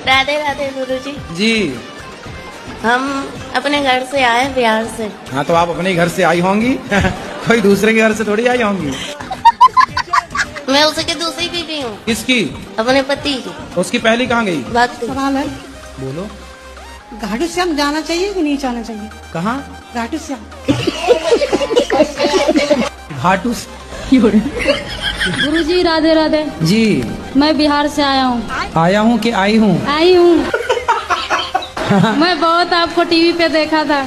राधे राधे गुरुजी। जी। हम अपने घर से आए बिहार से। हाँ तो आप अपने घर से आई होंगी कोई दूसरे के घर से थोड़ी आई होंगी। मैं उसके दूसरी बीवी हूँ। किसकी? अपने पति की। उसकी पहली कहाँ गई? भक्ति। सवाल है, बोलो। घाटू श्याम जाना चाहिए कि नहीं जाना चाहिए? कहाँ? घाटू श्याम। घाटू। गुरुजी राधे राधे। जी। मैं बिहार से आया हूँ। आया हूँ कि आई हूँ? आई हूँ। मैं बहुत आपको टीवी पे देखा था।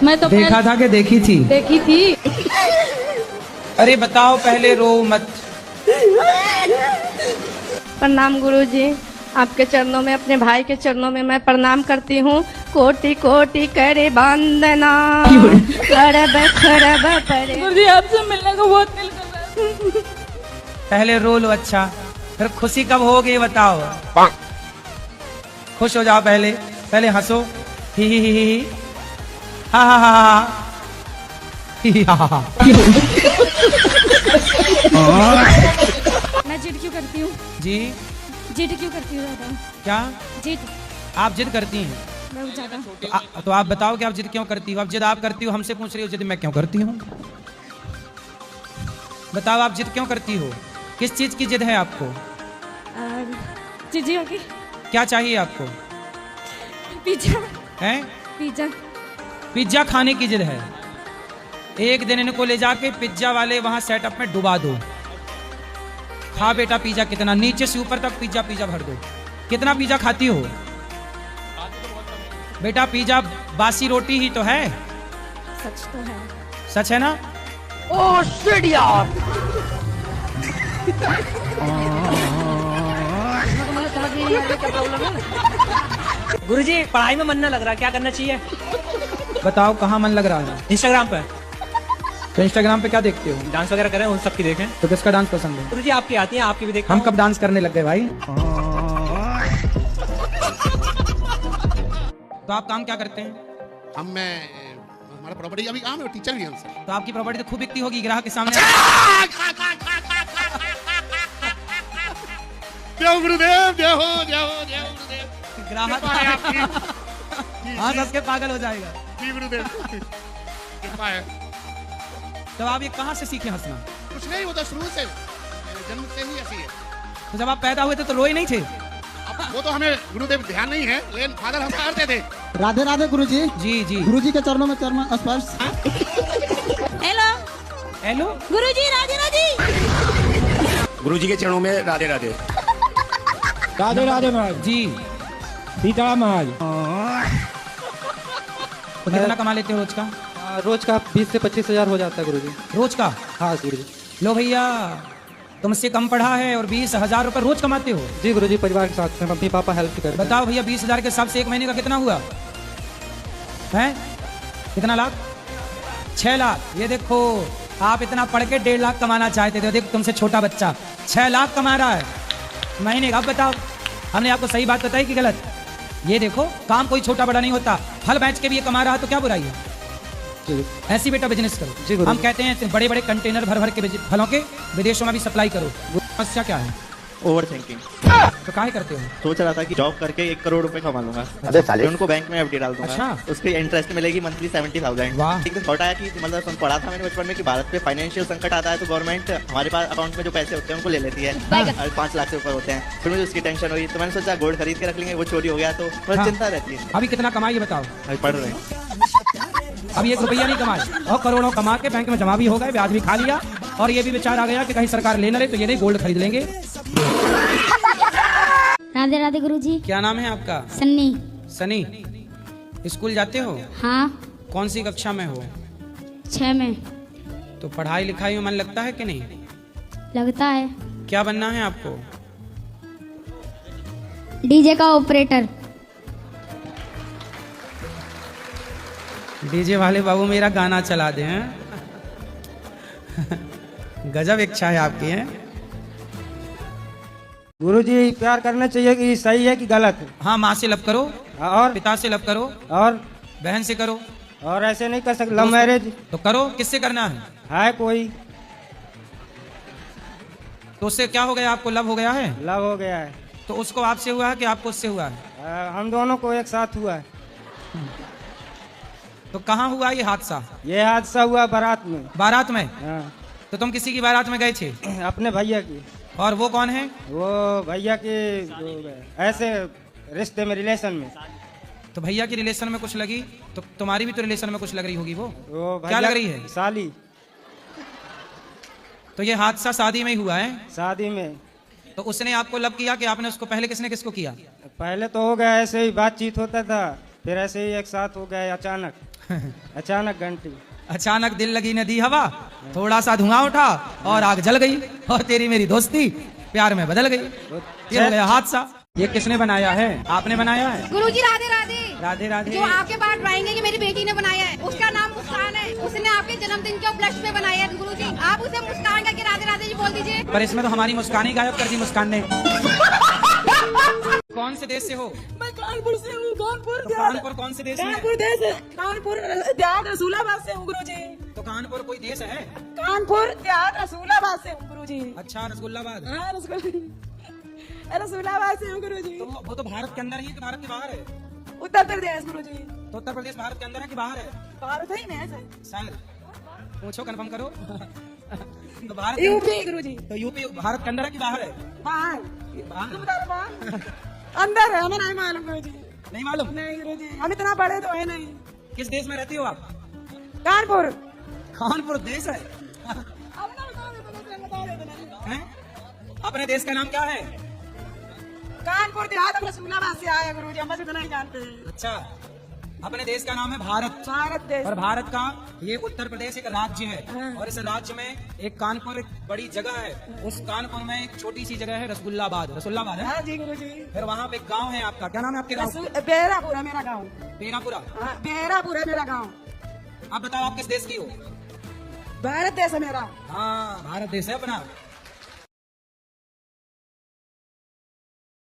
मैं तो देखा था कि देखी थी? देखी थी। अरे बताओ पहले, रो मत। प्रणाम गुरुजी, आपके चरणों में, अपने भाई के चरणों में मैं प्रणाम करती हूँ। कोटि कोटि करे वंदना। गुरुजी आपसे मिलने को बहुत दिल कर रहा है। पहले रो लो, अच्छा फिर खुशी कब होगी बताओ। खुश हो जाओ, पहले पहले हंसो। ही हा हा हा हा ही हा हा। मैं जिद क्यों करती हूँ? जी। जिद क्यों करती हूँ दादा? क्या जिद? आप जिद करती हैं? बहुत ज्यादा। तो आप बताओ कि आप जिद क्यों करती हो? आप जिद आप करती हो, हमसे पूछ रही हो जिद मैं क्यों करती हूँ? बताओ आप जिद क्यों करती हो? किस चीज की जिद है आपको? जीजी होगी। क्या चाहिए आपको? पिज्जा। है? पिज्जा। पिज्जा खाने की जिद है। एक दिन इनको ले जाके पिज्जा वाले वहां सेटअप में डुबा दो। खा बेटा पिज्जा, कितना नीचे से ऊपर तक पिज्जा पिज्जा भर दो। कितना पिज्जा खाती हो बेटा? पिज्जा बासी रोटी ही तो है। सच तो है। सच है ना? ओह शिट यार। गुरुजी पढ़ाई में मन न लग रहा, क्या करना चाहिए? बताओ कहाँ मन लग रहा है? इंस्टाग्राम पे। तो इंस्टाग्राम पे क्या देखते हो? डांस वगैरह करें, उन सब की देखें। तो किसका डांस पसंद है? गुरुजी आपकी आती है, आपकी भी देखता हम हूं। कब डांस करने लग गए भाई? तो आप काम क्या करते हैं? हमारा प्रॉपर्टी अभी काम है, टीचर भी है सर। तो आपकी प्रॉपर्टी तो खूब बिकती होगी ग्राहक के सामने। जय गुरुदेव, जय हो, जय हो, जय हो गुरुदेव। ग्राहक कृपा है आपकी। हाँ हंस के पागल हो जाएगा। जी गुरुदेव, कृपा है। तो आप ये कहाँ से सीखे हंसना? कुछ नहीं, वो तो शुरू से, मेरे जन्म से ही ऐसी है। तो जब आप पैदा हुए थे तो रोए नहीं थे? अब वो तो हमें गुरुदेव ध्यान नहीं है, लेकिन फादर हम करते थे। राधे राधे गुरुजी। जी जी। गुरुजी के चरणों में चरण स्पर्श। हेलो हेलो गुरुजी राधे राधे। गुरुजी के चरणों में राधे राधे। राधे राधे महाराज जी। सीताराम महाराज। तो कितना कमा लेते हो रोज का? रोज का 20 से 25 हजार हो जाता है गुरुजी। रोज का? हाँ गुरुजी। लो भैया, तुमसे कम पढ़ा है और 20,000 रुपए रोज कमाते हो? जी गुरुजी, परिवार के साथ में मम्मी पापा हेल्प करते हैं। बताओ भैया, 20,000 के हिसाब से एक महीने का कितना हुआ है? कितना लाख? 6 लाख। ये देखो, आप इतना पढ़ के 1.5 लाख कमाना चाहते थे, देखो तुमसे छोटा बच्चा 6 लाख कमा रहा है महीने का। अब बताओ, हमने आपको सही बात बताई कि गलत? ये देखो, काम कोई छोटा बड़ा नहीं होता। फल बेच के भी ये कमा रहा है तो क्या बुराई है? ऐसी बेटा बिजनेस करो। हम कहते हैं बड़े बड़े कंटेनर भर भर के फलों के विदेशों में भी सप्लाई करो। समस्या क्या है? Over thinking. तो काहे करते हो? सोच रहा था कि जॉब करके 1 करोड़ रुपए कमा लूंगा। अबे साले, उनको बैंक में एफडी डाल दूंगा। अच्छा। उसकी इंटरेस्ट मिलेगी मंथली 70,000। वाह। एक दिन थॉट आया कि मतलब पढ़ा था मैंने बचपन में कि भारत पे फाइनेंशियल संकट आता है तो गवर्नमेंट हमारे पास अकाउंट में जो पैसे होते हैं उनको ले लेती है। 5 लाख से ऊपर होते हैं। फिर मुझे उसकी टेंशन हुई तो मैंने सोचा गोल्ड खरीद के रख लेंगे, वो चोरी हो गया तो मुझे चिंता रहती है। अभी कितना कमाई बताओ? अभी पढ़ रहे हैं। अभी 1 रुपया नहीं कमाए और करोड़ों कमा के बैंक में जमा भी हो गए, ब्याज भी खा लिया, और ये भी विचार आ गया कि कहीं सरकार ले न ले तो ये नहीं गोल्ड खरीद लेंगे। राधे राधे गुरुजी। क्या नाम है आपका? सन्नी। सनी। स्कूल जाते हो? हाँ। कौन सी कक्षा में हो? 6 में। तो पढ़ाई लिखाई में मन लगता है कि नहीं? लगता है। क्या बनना है आपको? डीजे का ऑपरेटर। डीजे वाले बाबू मेरा गाना चला दे हैं। गजब इच्छा है आपकी है। गुरुजी, प्यार करना चाहिए कि सही है कि गलत? हाँ, माँ से लव करो, और पिता से लव करो, और बहन से करो। और ऐसे नहीं कर सकते? लव मैरिज तो करो, किससे करना है कोई? तो उससे क्या हो गया? आपको लव हो गया है? लव हो गया है। तो उसको आपसे हुआ है कि आपको उससे हुआ है? हम दोनों को एक साथ हुआ है। तो कहाँ हुआ ये हादसा? ये हादसा हुआ बारात में। बारात में? हाँ। तो तुम किसी की बारात में गए थे? अपने भैया की। और वो कौन है? वो भैया के ऐसे रिश्ते में, रिलेशन में। तो भैया की रिलेशन में कुछ लगी, तो तुम्हारी भी तो रिलेशन में कुछ लग रही होगी। वो वो क्या लग रही है? साली। तो ये हादसा शादी में ही हुआ है? शादी में। तो उसने आपको लब किया कि आपने उसको? पहले किसने किसको किया? पहले तो हो गया ऐसे ही, बातचीत होता था, फिर ऐसे ही एक साथ हो गया अचानक। अचानक घंटी। अचानक दिल लगी नदी हवा, थोड़ा सा धुआं उठा और आग जल गई, और तेरी मेरी दोस्ती प्यार में बदल गई। ये हो गया हादसा। ये किसने बनाया है? आपने बनाया है? गुरुजी राधे राधे। राधे राधे। जो आपके बाद ड्राइंग है, ये मेरी बेटी ने बनाया है। उसका नाम मुस्कान है। उसने आपके जन्मदिन के उपलक्ष्य में बनाया है। गुरुजी आप उसे मुस्कान करके राधे राधे जी बोल दीजिए। पर इसमें तो हमारी मुस्कान ही गायब कर दी मुस्कान ने। कौन से देश से हो? मैं कानपुर से हूँ। कानपुर तो कानपुर कौन से देश में? कानपुर देश है। कानपुर देहात रसूलाबाद से हूँ गुरुजी। तो कानपुर कोई देश है? कानपुर देहात रसूलाबाद से हूँ गुरुजी। अच्छा, रसगुल्लाबाद। हाँ रसूलाबाद से हूँ गुरुजी। तो वो तो भारत के अंदर ही है कि भारत के बाहर है? उत्तर प्रदेश गुरुजी। तो उत्तर प्रदेश भारत के अंदर है कि बाहर है? भारत ही में है सर। शायद पूछो, कंफर्म करो। तो भारत यूपी गुरुजी। तो यूपी भारत के अंदर है कि बाहर है? बाहर अंदर है, हमें नहीं मालूम गुरुजी। नहीं मालूम? नहीं गुरुजी, हम इतना बड़े तो है नहीं। किस देश में रहती हो आप? कानपुर। कानपुर देश है? हैं? अपने देश का नाम क्या है? कानपुर देहात रसूलाबाद से आया गुरुजी, हम बस इतना ही जानते हैं। अच्छा, अपने देश का नाम है भारत। भारत देश। और भारत का ये उत्तर प्रदेश एक राज्य है, और इस राज्य में एक कानपुर एक बड़ी जगह है। उस कानपुर में एक छोटी सी जगह है रसगुल्लाबाद। रसगुल्लाबाद है? हाँ जी गुरुजी। फिर वहाँ पे एक गांव है आपका, क्या नाम है आपके गांव? बेहरापुर है मेरा गाँव। बेरापुरा। हाँ, बेहरापुर है मेरा गाँव। आप बताओ, आप किस देश की हो? भारत देश है मेरा। हाँ, भारत देश है अपना।